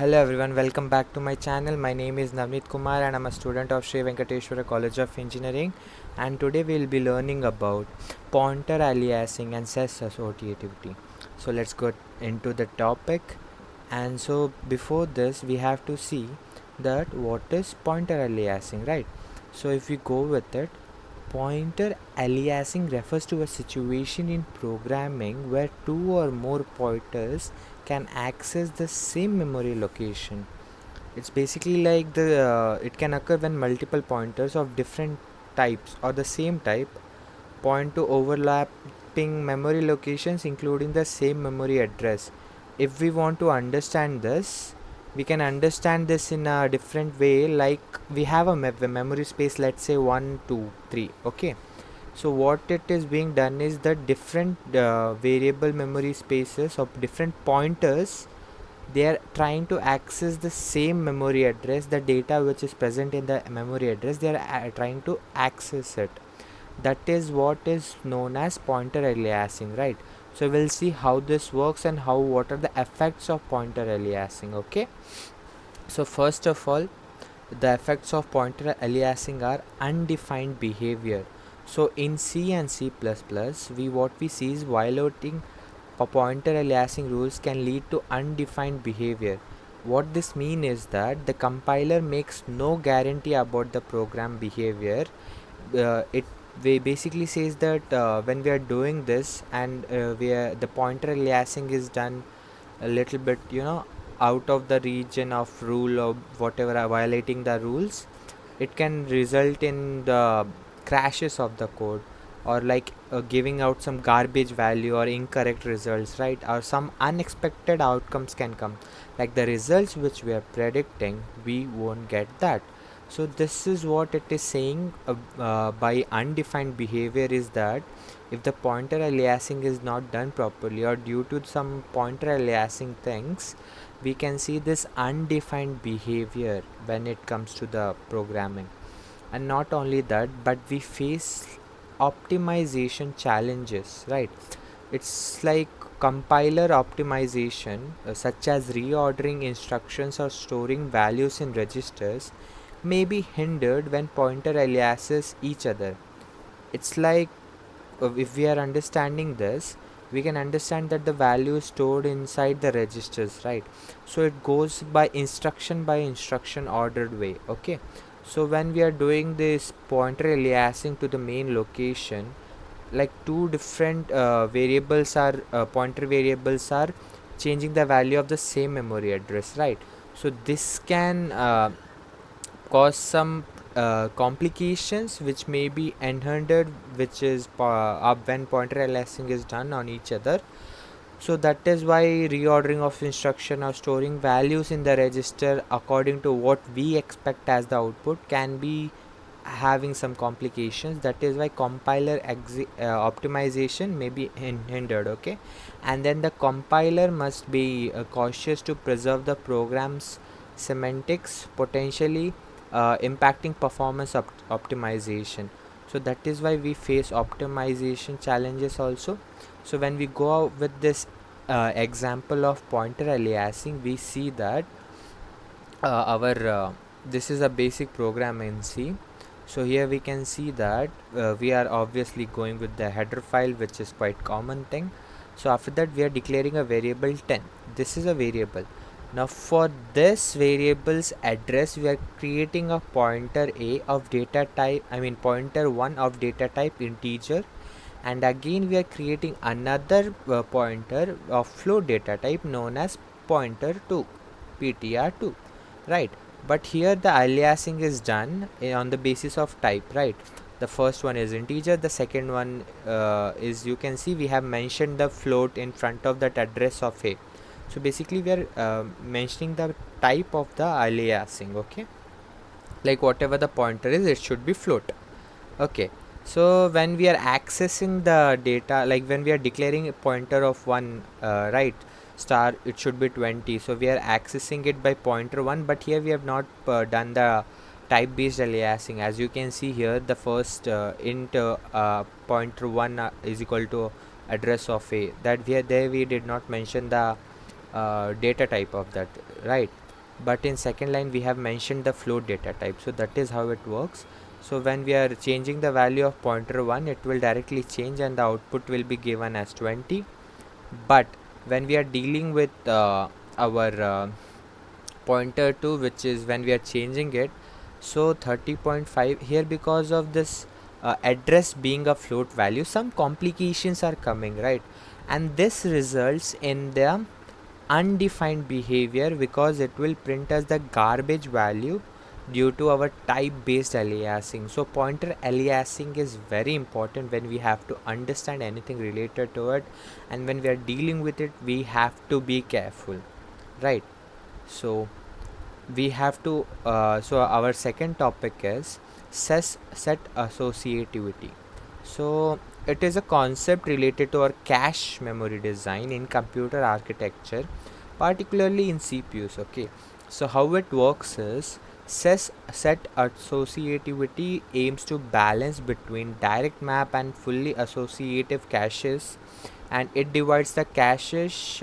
Hello everyone, welcome back to my channel. My name is Navneet Kumar and I'm a student of Sri Venkateshwara College of Engineering, and today we will be learning about pointer aliasing and SET associativity. So let's go into the topic. And so before this we have to see that what is pointer aliasing, right? So if we go with it, pointer aliasing refers to a situation in programming where two or more pointers can access the same memory location. It's basically like it can occur when multiple pointers of different types or the same type point to overlapping memory locations including the same memory address. If we want to understand this, we can understand this in a different way, like we have a memory space, let's say 1 2 3. Okay, so what it is being done is that different variable memory spaces of different pointers, they are trying to access the same memory address, the data which is present in the memory address, they are trying to access it. That is what is known as pointer aliasing, right? So we'll see how this works and what are the effects of pointer aliasing. Okay, so first of all, the effects of pointer aliasing are undefined behavior. So in C and C++, what we see is violating pointer aliasing rules can lead to undefined behavior. What this means is that the compiler makes no guarantee about the program behavior. It basically says that when we are doing this and the pointer aliasing is done a little bit, out of the region of rule or whatever, violating the rules, it can result in the crashes of the code, or like giving out some garbage value or incorrect results, right? Or some unexpected outcomes can come, like the results which we are predicting, we won't get that. So this is what it is saying by undefined behavior, is that if the pointer aliasing is not done properly or due to some pointer aliasing things, we can see this undefined behavior when it comes to the programming. And not only that, but we face optimization challenges, right? It's like compiler optimization, such as reordering instructions or storing values in registers, may be hindered when pointer aliases each other. It's like if we are understanding this, we can understand that the value is stored inside the registers, right? So it goes by instruction ordered way. Okay, so when we are doing this pointer aliasing to the main location, like two different variables are pointer variables are changing the value of the same memory address, right? So this can cause some complications which may be encountered, which is when pointer aliasing is done on each other. So that is why reordering of instruction or storing values in the register according to what we expect as the output can be having some complications. That is why compiler optimization may be hindered. Okay, and then the compiler must be cautious to preserve the program's semantics, potentially impacting performance optimization. So that is why we face optimization challenges also. So when we go out with this example of pointer aliasing, we see that our this is a basic program in C. So here we can see that we are obviously going with the header file, which is quite common thing. So after that we are declaring a variable 10. This is a variable. Now for this variable's address, we are creating a pointer A of data type, pointer 1 of data type integer, and again we are creating another pointer of float data type known as pointer 2, ptr2, right? But here the aliasing is done on the basis of type, right? The first one is integer, the second one is, you can see we have mentioned the float in front of that address of A. So basically we are mentioning the type of the aliasing. Okay, like whatever the pointer is, it should be float. Okay, so when we are accessing the data, like when we are declaring a pointer of 1, right, star, it should be 20. So we are accessing it by pointer 1, but here we have not done the type based aliasing. As you can see here, the first int pointer 1 is equal to address of A, that there we did not mention the data type of that, right? but in second line we have mentioned the float data type. So that is how it works. So when we are changing the value of pointer 1, it will directly change and the output will be given as 20. But when we are dealing with our pointer 2, which is when we are changing it, so 30.5 here, because of this address being a float value, some complications are coming, right? And this results in the undefined behavior, because it will print as the garbage value due to our type based aliasing. So pointer aliasing is very important when we have to understand anything related to it, and when we are dealing with it we have to be careful, right? So we have to so our second topic is set associativity. So it is a concept related to our cache memory design in computer architecture, particularly in CPUs. Okay, so how it works is set associativity aims to balance between direct map and fully associative caches, and it divides the caches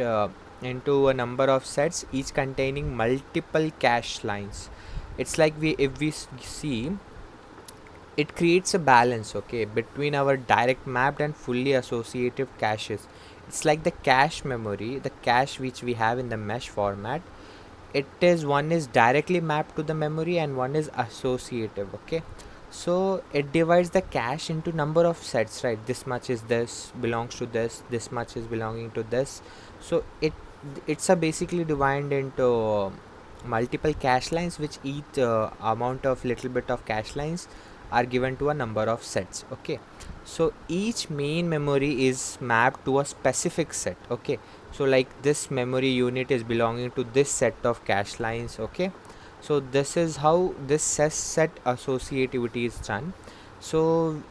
into a number of sets, each containing multiple cache lines. It's like if we see, it creates a balance, okay, between our direct mapped and fully associative caches. It's like the cache memory, the cache which we have in the mesh format. It is, one is directly mapped to the memory and one is associative. Okay, so it divides the cache into number of sets, right? This much is this belongs to this much is belonging to this. So it's a basically divided into multiple cache lines, which each amount of little bit of cache lines are given to a number of sets. Okay, so each main memory is mapped to a specific set. Okay, so like this memory unit is belonging to this set of cache lines. Okay, so this is how this set associativity is done. So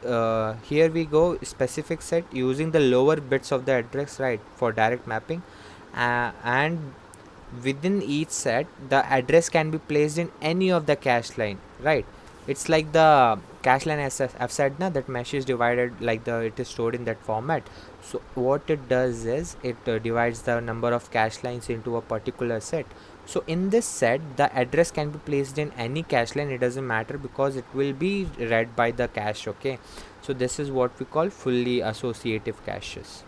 here we go, specific set using the lower bits of the address, right, for direct mapping, and within each set the address can be placed in any of the cache line, right? It's like the cache line, as I've said now, that mesh is divided like it is stored in that format. So what it does is it divides the number of cache lines into a particular set. So in this set the address can be placed in any cache line, it doesn't matter, because it will be read by the cache. Okay, so this is what we call fully associative caches.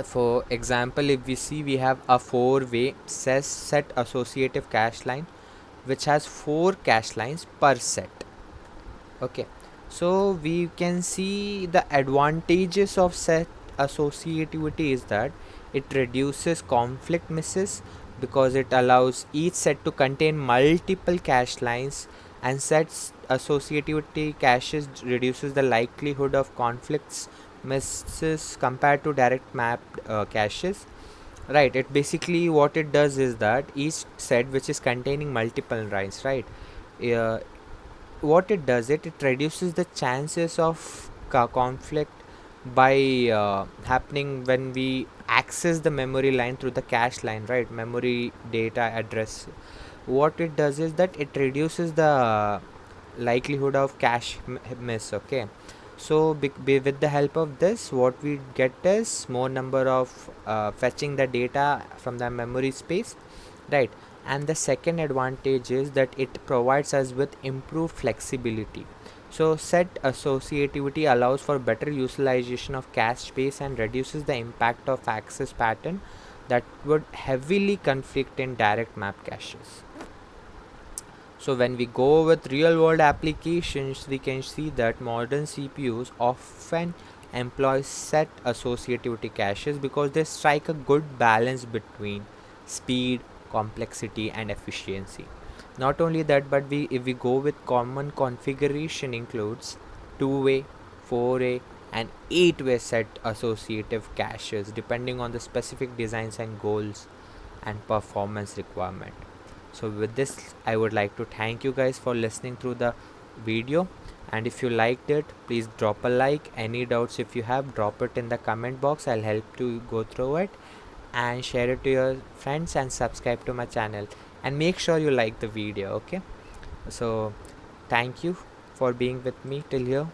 For example, if we see, we have a 4-way set associative cache line which has 4 cache lines per set. Okay, so we can see the advantages of set associativity is that it reduces conflict misses, because it allows each set to contain multiple cache lines, and sets associativity caches reduces the likelihood of conflicts misses compared to direct mapped caches, right? It basically, what it does is that each set which is containing multiple lines, right, uh, what it does, it reduces the chances of conflict by happening when we access the memory line through the cache line, right, memory data address. What it does is that it reduces the likelihood of cache miss. Okay, so with the help of this, what we get is more number of fetching the data from the memory space, right? And the second advantage is that it provides us with improved flexibility. So set associativity allows for better utilization of cache space and reduces the impact of access pattern that would heavily conflict in direct map caches. So when we go with real world applications, we can see that modern CPUs often employ set associativity caches because they strike a good balance between speed, complexity and efficiency. Not only that, but if we go with common configuration includes 2-way, 4-way and 8-way set associative caches depending on the specific designs and goals and performance requirement. So with this, I would like to thank you guys for listening through the video, and if you liked it, please drop a like. Any doubts, if you have, drop it in the comment box. I'll help to go through it, and share it to your friends and subscribe to my channel, and make sure you like the video. Okay, so thank you for being with me till here.